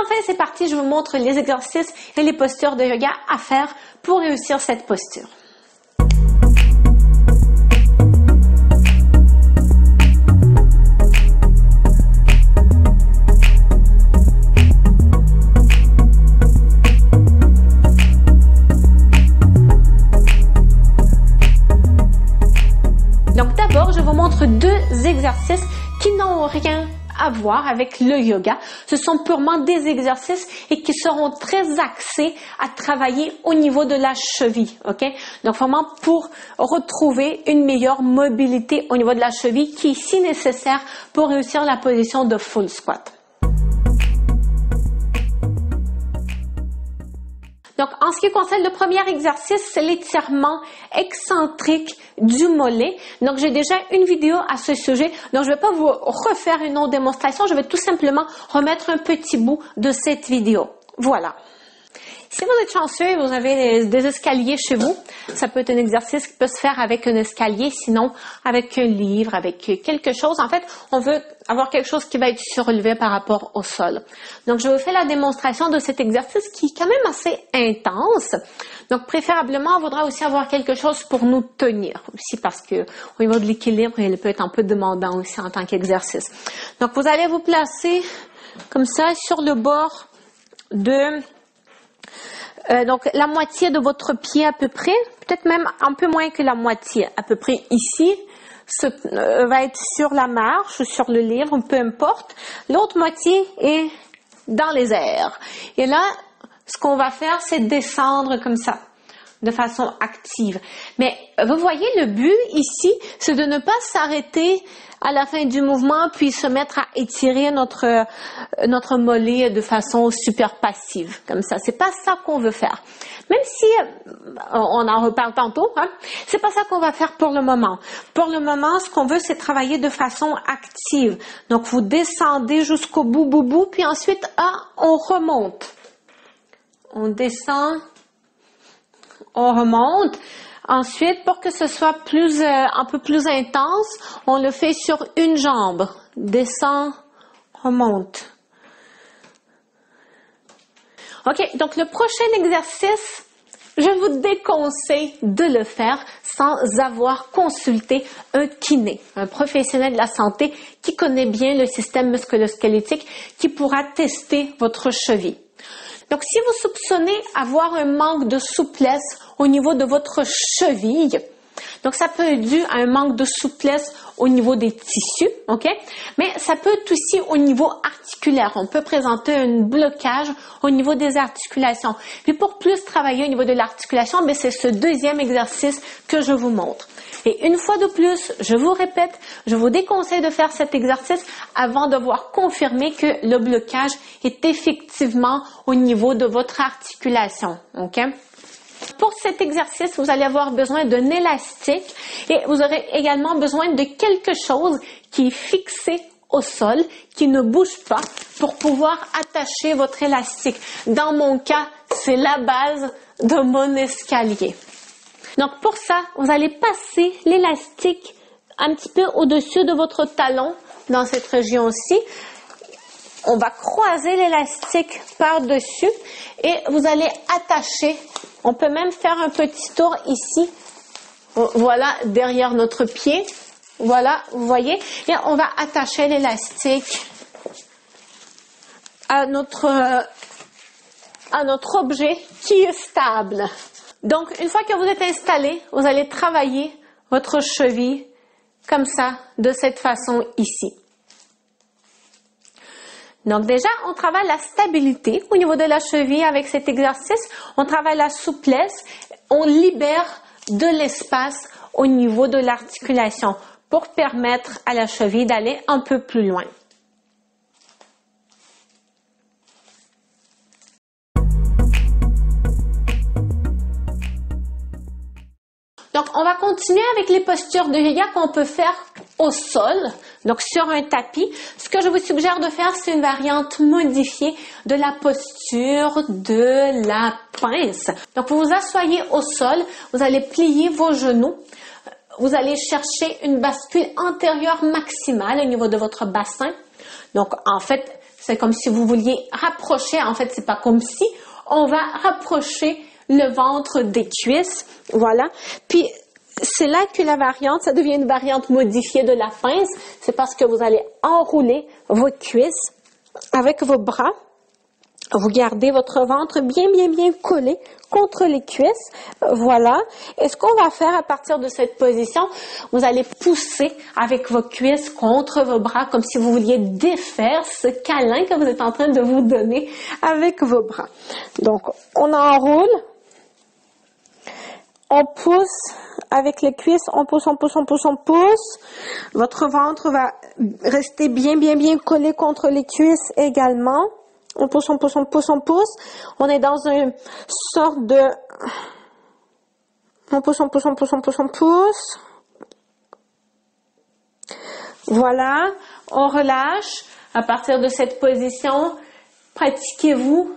Enfin, c'est parti, je vous montre les exercices et les postures de yoga à faire pour réussir cette posture. Donc d'abord, je vous montre deux exercices qui n'ont rien à voir avec le yoga. Ce sont purement des exercices et qui seront très axés à travailler au niveau de la cheville, ok? Donc vraiment pour retrouver une meilleure mobilité au niveau de la cheville qui est si nécessaire pour réussir la position de full squat. Donc, en ce qui concerne le premier exercice, c'est l'étirement excentrique du mollet. Donc, j'ai déjà une vidéo à ce sujet. Donc, je ne vais pas vous refaire une autre démonstration. Je vais tout simplement remettre un petit bout de cette vidéo. Voilà. Si vous êtes chanceux et vous avez des escaliers chez vous, ça peut être un exercice qui peut se faire avec un escalier, sinon avec un livre, avec quelque chose. En fait, on veut avoir quelque chose qui va être surélevé par rapport au sol. Donc, je vous fais la démonstration de cet exercice qui est quand même assez intense. Donc, préférablement, on voudra aussi avoir quelque chose pour nous tenir aussi parce que au niveau de l'équilibre, il peut être un peu demandant aussi en tant qu'exercice. Donc, vous allez vous placer comme ça sur le bord de... donc, la moitié de votre pied à peu près, peut-être même un peu moins que la moitié, à peu près ici, va être sur la marche ou sur le livre, peu importe. L'autre moitié est dans les airs. Et là, ce qu'on va faire, c'est descendre comme ça, de façon active. Mais vous voyez, le but ici, c'est de ne pas s'arrêter à la fin du mouvement, puis se mettre à étirer notre mollet de façon super passive, comme ça. C'est pas ça qu'on veut faire. Même si, on en reparle tantôt, hein, c'est pas ça qu'on va faire pour le moment. Pour le moment, ce qu'on veut, c'est travailler de façon active. Donc, vous descendez jusqu'au bout, puis ensuite, on remonte. On descend, on remonte. Ensuite, pour que ce soit un peu plus intense, on le fait sur une jambe. Descend, remonte. OK, donc le prochain exercice, je vous déconseille de le faire sans avoir consulté un kiné, un professionnel de la santé qui connaît bien le système musculo-squelettique, qui pourra tester votre cheville. Donc, si vous soupçonnez avoir un manque de souplesse au niveau de votre cheville, donc ça peut être dû à un manque de souplesse au niveau des tissus, ok? Mais ça peut être aussi au niveau articulaire. On peut présenter un blocage au niveau des articulations. Puis pour plus travailler au niveau de l'articulation, c'est ce deuxième exercice que je vous montre. Et une fois de plus, je vous répète, je vous déconseille de faire cet exercice avant de voir confirmer que le blocage est effectivement au niveau de votre articulation, ok? Pour cet exercice, vous allez avoir besoin d'un élastique et vous aurez également besoin de quelque chose qui est fixé au sol, qui ne bouge pas pour pouvoir attacher votre élastique. Dans mon cas, c'est la base de mon escalier. Donc pour ça, vous allez passer l'élastique un petit peu au-dessus de votre talon dans cette région-ci. On va croiser l'élastique par-dessus et vous allez attacher. On peut même faire un petit tour ici. Voilà, derrière notre pied. Voilà, vous voyez. Et on va attacher l'élastique à notre objet qui est stable. Donc, une fois que vous êtes installé, vous allez travailler votre cheville comme ça, de cette façon ici. Donc déjà, on travaille la stabilité au niveau de la cheville avec cet exercice. On travaille la souplesse. On libère de l'espace au niveau de l'articulation pour permettre à la cheville d'aller un peu plus loin. Donc, on va continuer avec les postures de yoga qu'on peut faire au sol, donc sur un tapis. Ce que je vous suggère de faire, c'est une variante modifiée de la posture de la pince. Donc, vous vous asseyez au sol, vous allez plier vos genoux, vous allez chercher une bascule antérieure maximale au niveau de votre bassin. Donc, en fait, C'est comme si vous vouliez rapprocher, en fait, c'est pas comme si, on va rapprocher le ventre des cuisses, voilà. Puis, c'est là que la variante, ça devient une variante modifiée de la pince, c'est parce que vous allez enrouler vos cuisses avec vos bras. Vous gardez votre ventre bien collé contre les cuisses. Voilà. Et ce qu'on va faire à partir de cette position, vous allez pousser avec vos cuisses contre vos bras comme si vous vouliez défaire ce câlin que vous êtes en train de vous donner avec vos bras. Donc, on enroule. On pousse avec les cuisses. On pousse. Votre ventre va rester bien collé contre les cuisses également. On pousse. On est dans une sorte de... On pousse. Voilà. On relâche. À partir de cette position, pratiquez-vous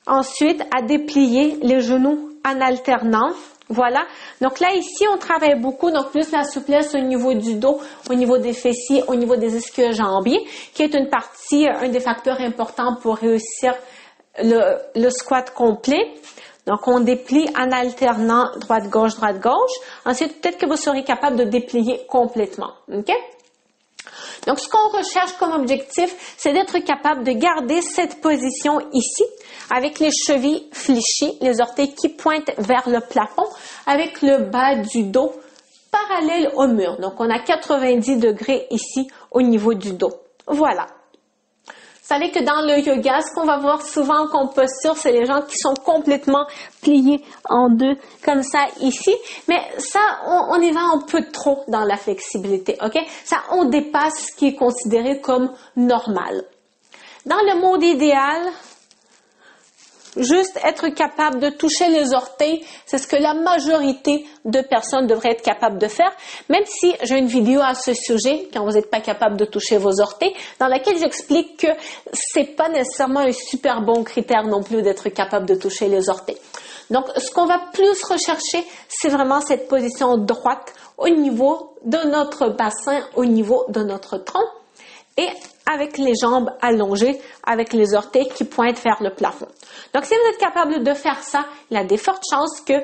ensuite à déplier les genoux en alternant. Voilà. Donc là, ici, on travaille beaucoup, donc plus la souplesse au niveau du dos, au niveau des fessiers, au niveau des ischio-jambiers, qui est une partie, un des facteurs importants pour réussir le squat complet. Donc, on déplie en alternant droite-gauche. Ensuite, peut-être que vous serez capable de déplier complètement. OK? Donc, ce qu'on recherche comme objectif, c'est d'être capable de garder cette position ici, avec les chevilles fléchies, les orteils qui pointent vers le plafond, avec le bas du dos parallèle au mur. Donc, on a 90 degrés ici au niveau du dos. Voilà. Vous savez que dans le yoga, ce qu'on va voir souvent comme posture, c'est les gens qui sont complètement pliés en deux, comme ça ici. Mais ça, on y va un peu trop dans la flexibilité, ok? Ça, on dépasse ce qui est considéré comme normal. Dans le monde idéal, juste être capable de toucher les orteils, c'est ce que la majorité de personnes devraient être capables de faire, même si j'ai une vidéo à ce sujet, quand vous n'êtes pas capable de toucher vos orteils, dans laquelle j'explique que c'est pas nécessairement un super bon critère non plus d'être capable de toucher les orteils. Donc, ce qu'on va plus rechercher, c'est vraiment cette position droite au niveau de notre bassin, au niveau de notre tronc, et avec les jambes allongées, avec les orteils qui pointent vers le plafond. Donc, si vous êtes capable de faire ça, il y a des fortes chances que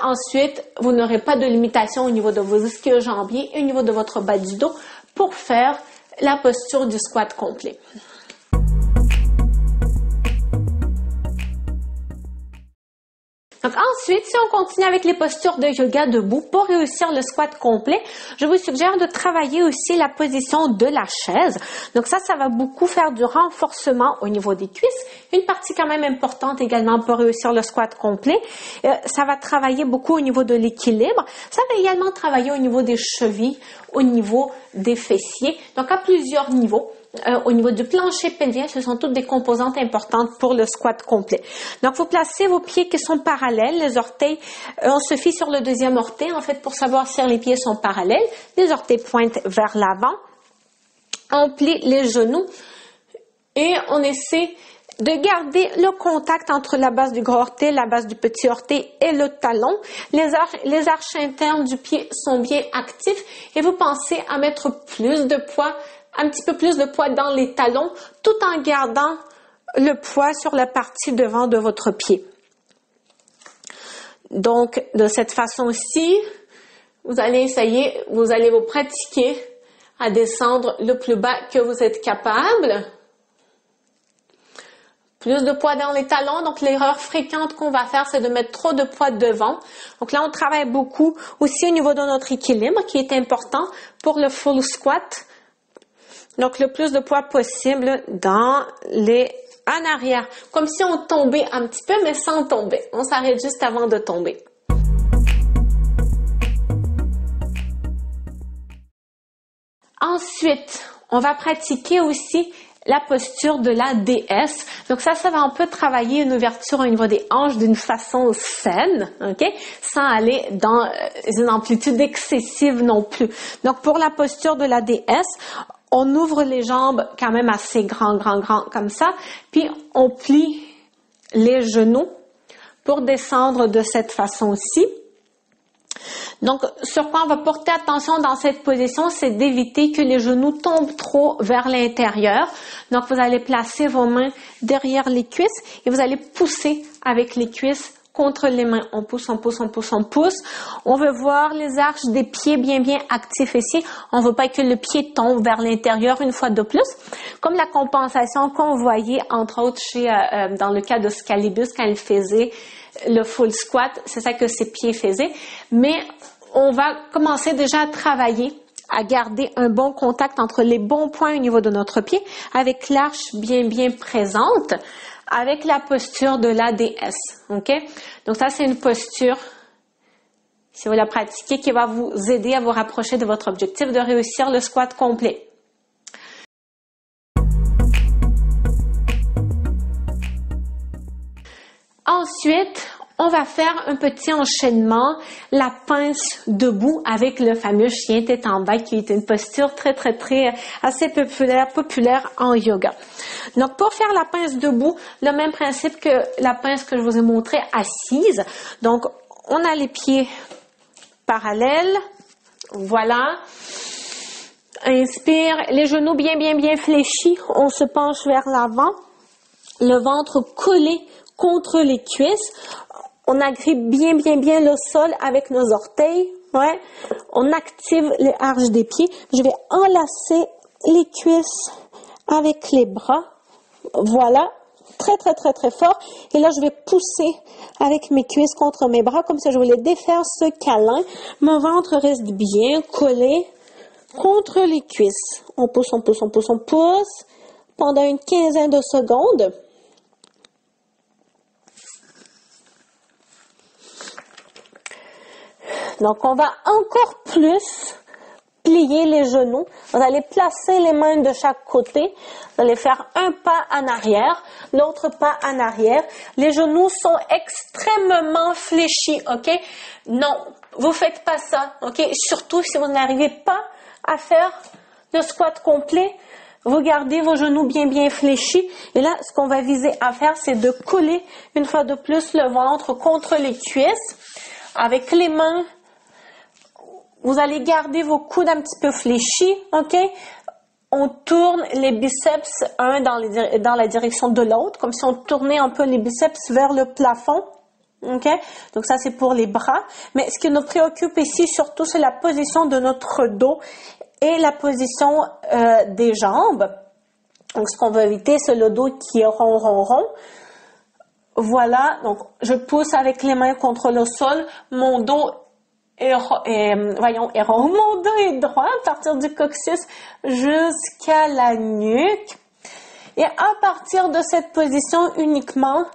ensuite, vous n'aurez pas de limitation au niveau de vos ischio-jambiers et au niveau de votre bas du dos pour faire la posture du squat complet. Donc ensuite, si on continue avec les postures de yoga debout, pour réussir le squat complet, je vous suggère de travailler aussi la position de la chaise. Donc ça va beaucoup faire du renforcement au niveau des cuisses. Une partie quand même importante également pour réussir le squat complet. Ça va travailler beaucoup au niveau de l'équilibre. Ça va également travailler au niveau des chevilles, au niveau des fessiers. Donc à plusieurs niveaux. Au niveau du plancher pelvien, ce sont toutes des composantes importantes pour le squat complet. Donc, vous placez vos pieds qui sont parallèles, les orteils, on se fie sur le deuxième orteil, en fait, pour savoir si les pieds sont parallèles. Les orteils pointent vers l'avant. On plie les genoux et on essaie de garder le contact entre la base du gros orteil, la base du petit orteil et le talon. Les arches internes du pied sont bien actifs et vous pensez à mettre plus de poids, un petit peu plus de poids dans les talons, tout en gardant le poids sur la partie devant de votre pied. Donc, de cette façon-ci, vous allez vous pratiquer à descendre le plus bas que vous êtes capable. Plus de poids dans les talons. Donc, l'erreur fréquente qu'on va faire, c'est de mettre trop de poids devant. Donc là, on travaille beaucoup aussi au niveau de notre équilibre, qui est important pour le full squat. Donc, le plus de poids possible en arrière. Comme si on tombait un petit peu, mais sans tomber. On s'arrête juste avant de tomber. Ensuite, on va pratiquer aussi la posture de la déesse. Donc ça va un peu travailler une ouverture au niveau des hanches d'une façon saine, ok? Sans aller dans une amplitude excessive non plus. Donc pour la posture de la déesse, on ouvre les jambes quand même assez grand comme ça, puis on plie les genoux pour descendre de cette façon-ci. Donc, sur quoi on va porter attention dans cette position, c'est d'éviter que les genoux tombent trop vers l'intérieur. Donc, vous allez placer vos mains derrière les cuisses et vous allez pousser avec les cuisses contre les mains. On pousse, on pousse, on pousse, on pousse. On veut voir les arches des pieds bien actifs ici. On ne veut pas que le pied tombe vers l'intérieur une fois de plus. Comme la compensation qu'on voyait, entre autres, dans le cas de Scalibus, quand il faisait le full squat, c'est ça que ses pieds faisaient. Mais on va commencer déjà à travailler, à garder un bon contact entre les bons points au niveau de notre pied, avec l'arche bien présente, avec la posture de l'ADS. OK? Donc ça, c'est une posture, si vous la pratiquez, qui va vous aider à vous rapprocher de votre objectif de réussir le squat complet. Ensuite, on va faire un petit enchaînement, la pince debout avec le fameux chien tête en bas qui est une posture très assez populaire en yoga. Donc, pour faire la pince debout, le même principe que la pince que je vous ai montré assise. Donc, on a les pieds parallèles. Voilà. Inspire, les genoux bien fléchis. On se penche vers l'avant. Le ventre collé contre les cuisses. On agrippe bien le sol avec nos orteils. Ouais. On active les arches des pieds. Je vais enlacer les cuisses avec les bras. Voilà. Très fort. Et là, je vais pousser avec mes cuisses contre mes bras. Comme ça, je vais les défaire ce câlin. Mon ventre reste bien collé contre les cuisses. On pousse pendant une quinzaine de secondes. Donc, on va encore plus plier les genoux. Vous allez placer les mains de chaque côté. Vous allez faire un pas en arrière, l'autre pas en arrière. Les genoux sont extrêmement fléchis, OK? Non, vous faites pas ça, OK? Surtout si vous n'arrivez pas à faire le squat complet, vous gardez vos genoux bien fléchis. Et là, ce qu'on va viser à faire, c'est de coller une fois de plus le ventre contre les cuisses. Avec les mains, vous allez garder vos coudes un petit peu fléchis, OK? On tourne les biceps un dans la direction de l'autre, comme si on tournait un peu les biceps vers le plafond, OK? Donc ça, c'est pour les bras. Mais ce qui nous préoccupe ici, surtout, c'est la position de notre dos et la position des jambes. Donc, ce qu'on veut éviter, c'est le dos qui est rond. Voilà, donc je pousse avec les mains contre le sol, mon dos est rond. Mon dos est droit à partir du coccyx jusqu'à la nuque. Et à partir de cette position uniquement,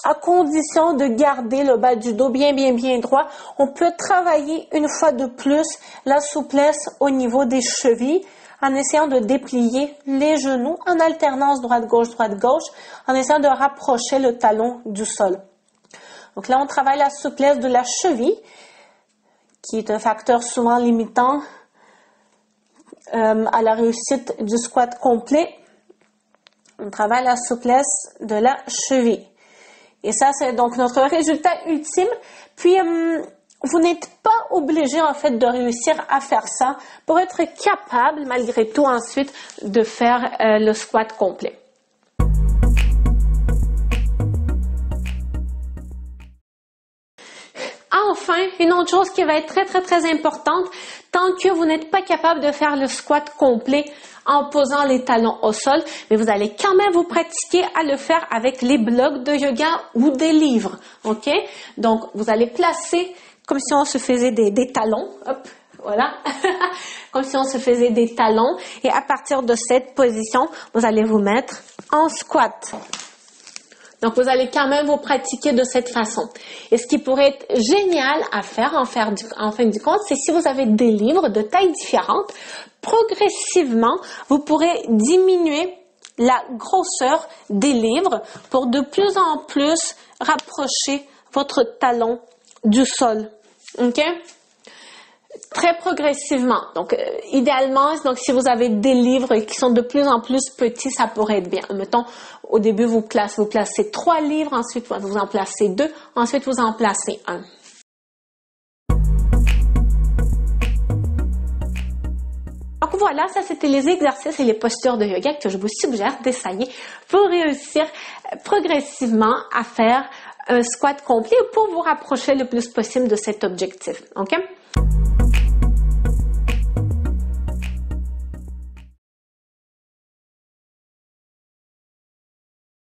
à condition de garder le bas du dos bien droit, on peut travailler une fois de plus la souplesse au niveau des chevilles en essayant de déplier les genoux en alternance droite-gauche, en essayant de rapprocher le talon du sol. Donc là, on travaille la souplesse de la cheville, qui est un facteur souvent limitant à la réussite du squat complet. On travaille la souplesse de la cheville. Et ça, c'est donc notre résultat ultime. Puis, vous n'êtes pas obligé, en fait, de réussir à faire ça pour être capable, malgré tout, ensuite, de faire le squat complet. Enfin, une autre chose qui va être très importante, tant que vous n'êtes pas capable de faire le squat complet en posant les talons au sol, mais vous allez quand même vous pratiquer à le faire avec les blocs de yoga ou des livres, OK? Donc, vous allez placer comme si on se faisait des talons, hop, voilà, comme si on se faisait des talons, et à partir de cette position, vous allez vous mettre en squat. Donc, vous allez quand même vous pratiquer de cette façon. Et ce qui pourrait être génial à faire, en fin du compte, c'est si vous avez des livres de tailles différentes, progressivement, vous pourrez diminuer la grosseur des livres pour de plus en plus rapprocher votre talon du sol. OK? Très progressivement. Donc, idéalement, donc, si vous avez des livres qui sont de plus en plus petits, ça pourrait être bien. Mettons, au début, vous placez 3 livres, ensuite, vous en placez 2, ensuite, vous en placez 1. voilà, ça c'était les exercices et les postures de yoga que je vous suggère d'essayer pour réussir progressivement à faire un squat complet pour vous rapprocher le plus possible de cet objectif. OK?